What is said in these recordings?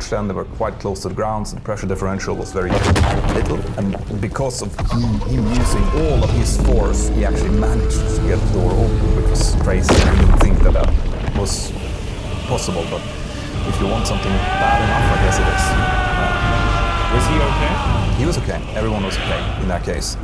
launch then, they were quite close to the ground, so the pressure differential was very little. And because of him using all of his force, he actually managed to get the door open, which was crazy. I didn't think that was possible, but if you want something bad enough, I guess it is. Was he okay? He was okay. Everyone was okay in that case.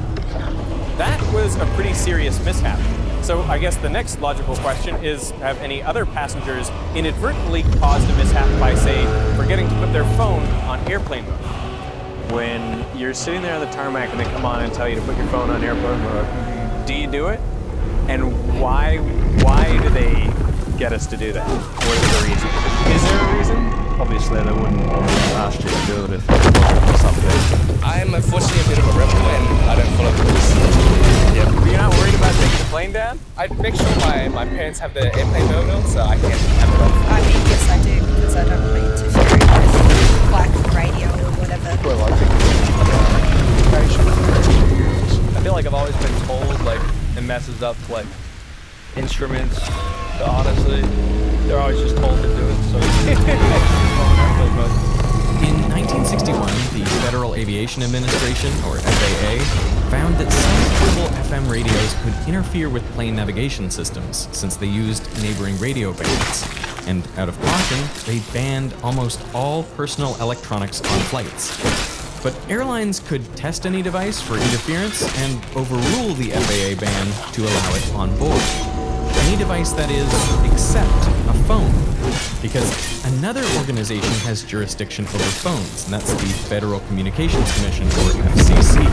That was a pretty serious mishap. So I guess the next logical question is, have any other passengers inadvertently caused a mishap by, say, forgetting to put their phone on airplane mode? When you're sitting there on the tarmac and they come on and tell you to put your phone on airplane mode, do you do it? And why do they get us to do that? What is the reason? Is there a reason? Obviously, they wouldn't ask you to do it if it wasn't something. I'm unfortunately a bit of a rebel and I don't follow the rules. Yep. You're not worried about taking the plane down? I'd make sure my parents have the airplane mode on so I can have it off. I mean, yes I do, because I don't want to interfere with like radio or whatever. Well, I think I feel like I've always been told, like, it messes up, like, instruments, but honestly, they're always just told to do it, so In 1961, the Federal Aviation Administration, or FAA, found that some portable FM radios could interfere with plane navigation systems since they used neighboring radio bands. And out of caution, they banned almost all personal electronics on flights. But airlines could test any device for interference and overrule the FAA ban to allow it on board. Any device that is, except a phone, because another organization has jurisdiction over phones, and that's the Federal Communications Commission, or FCC.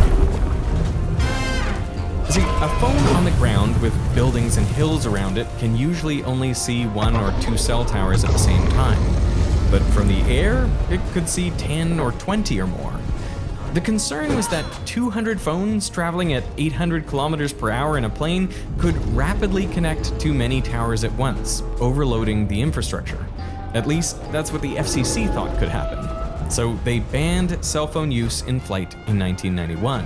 See, a phone on the ground with buildings and hills around it can usually only see 1 or 2 cell towers at the same time. But from the air, it could see 10 or 20 or more. The concern was that 200 phones traveling at 800 kilometers per hour in a plane could rapidly connect to many towers at once, overloading the infrastructure. At least, that's what the FCC thought could happen. So they banned cell phone use in flight in 1991.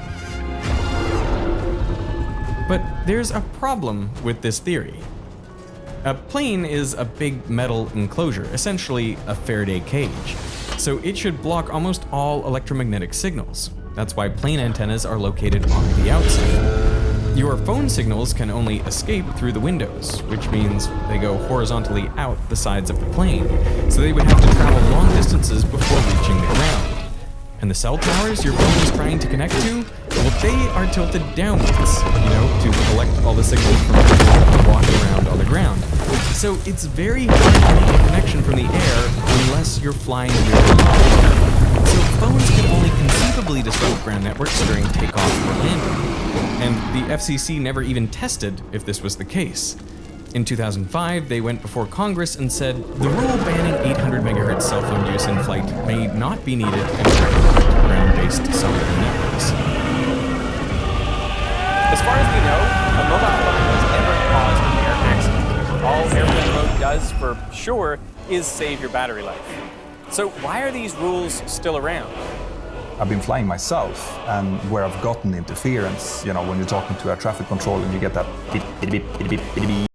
But there's a problem with this theory. A plane is a big metal enclosure, essentially a Faraday cage. So it should block almost all electromagnetic signals. That's why plane antennas are located on the outside. Your phone signals can only escape through the windows, which means they go horizontally out the sides of the plane, so they would have to travel long distances before reaching the ground. And the cell towers your phone is trying to connect to, well, they are tilted downwards, to collect all the signals from people walking around on the ground. So it's very hard to make a connection from the air unless you're flying near the ground. So phones could only conceivably disrupt ground networks during takeoff or landing. And the FCC never even tested if this was the case. In 2005, they went before Congress and said the rule banning 800 megahertz cell phone use in flight may not be needed in ground-based cellular networks. As far as we know, a mobile phone has never caused an air accident. All airplane mode does, for sure, is save your battery life. So why are these rules still around? I've been flying myself, and where I've gotten interference, when you're talking to a traffic control and you get that beep, beep, beep, beep, beep, beep, beep.